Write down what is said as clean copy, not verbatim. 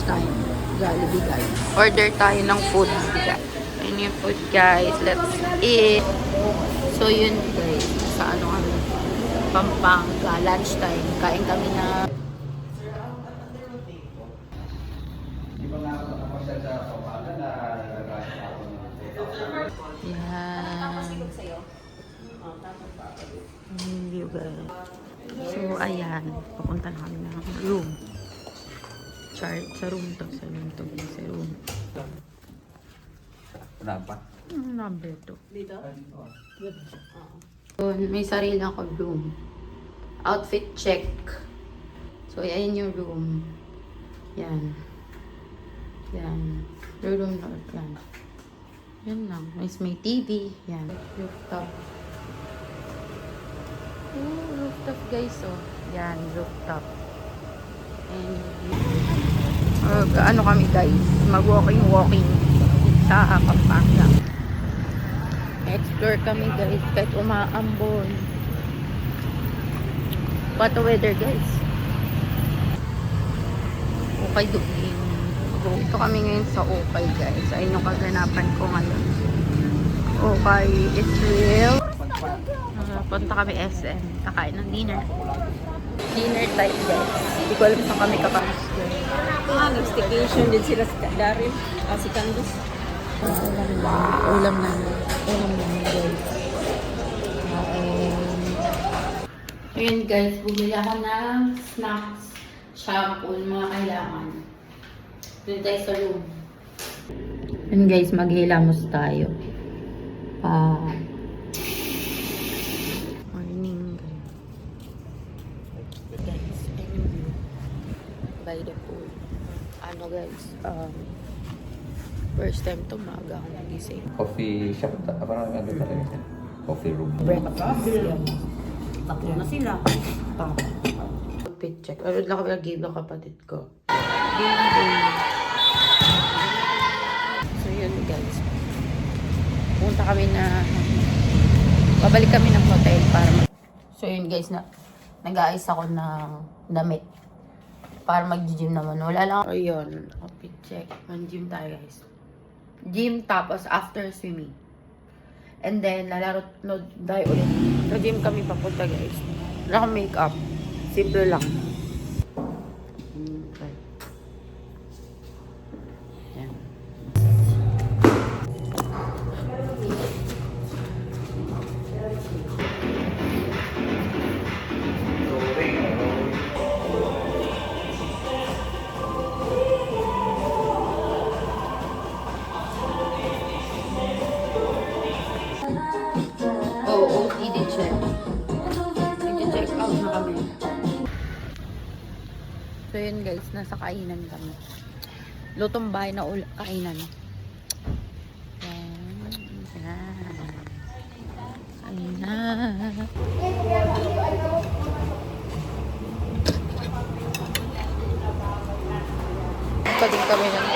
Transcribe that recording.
lunchtime. Jollibee guys. Order tayo ng food. Ayun yung food guys. Let's eat. So yun guys. Sa ano kami. Pampanga. Lunchtime. Kain kami na. Yan. View guys. So ayan. Papunta na kami ng room. Sa room to. Sa room. Kenapa? Number 2. Dito? So, may sarili ako room. Outfit check. So, ayan yung room. Yan. Yan. Yung room na. Yan. Yan lang. May TV. Yan. Rooftop. Oh, rooftop guys. Oh. Yan. Rooftop. And ano kami guys. Mag-walking. Sa Pampanga. Explore kami guys. Kahit umaambon. What the weather guys. Okay doon. Ito kami ngayon sa Okay guys. Ayun yung kaganapan ko ngayon. Okay Israel. Punta kami SM. Kakain ng dinner. Dinner time guys. Hindi ko alam saan kami kapapos guys. Nag-staycation din sila si Darin. Si Candice. Ulam namin guys. Ayun guys, bumili ako ng snacks, shampoo, mga kailangan. Doon tayo sa room. Ayun guys, maghilamos tayo. Morning guys. Ayun yung view. By the pool. Ano guys, first time to maaga ako nagising. Coffee shop, apa namanya itu talaga? Coffee room. Breakfast. Tatlo na sila. Outfit check. Ano lang kami nag-game ng kapatid ko. Game day. So yun guys. Punta kami na babalik kami ng hotel para So yun guys, nag-aayos ako ng damit. Para mag-gym naman. Wala lang. Ayun. Outfit check. Mag-gym tayo guys. Gym tapos after swimming. And then, lalaro tayo ulit. Sa gym kami papunta guys. Wala akong makeup. Simple lang. Okay. Yan. OOTD check. Nag-check out na kami. So yun guys, nasa kainan kami. Lutong bahay na kainan. Yan. Kainan. Pa din kami ng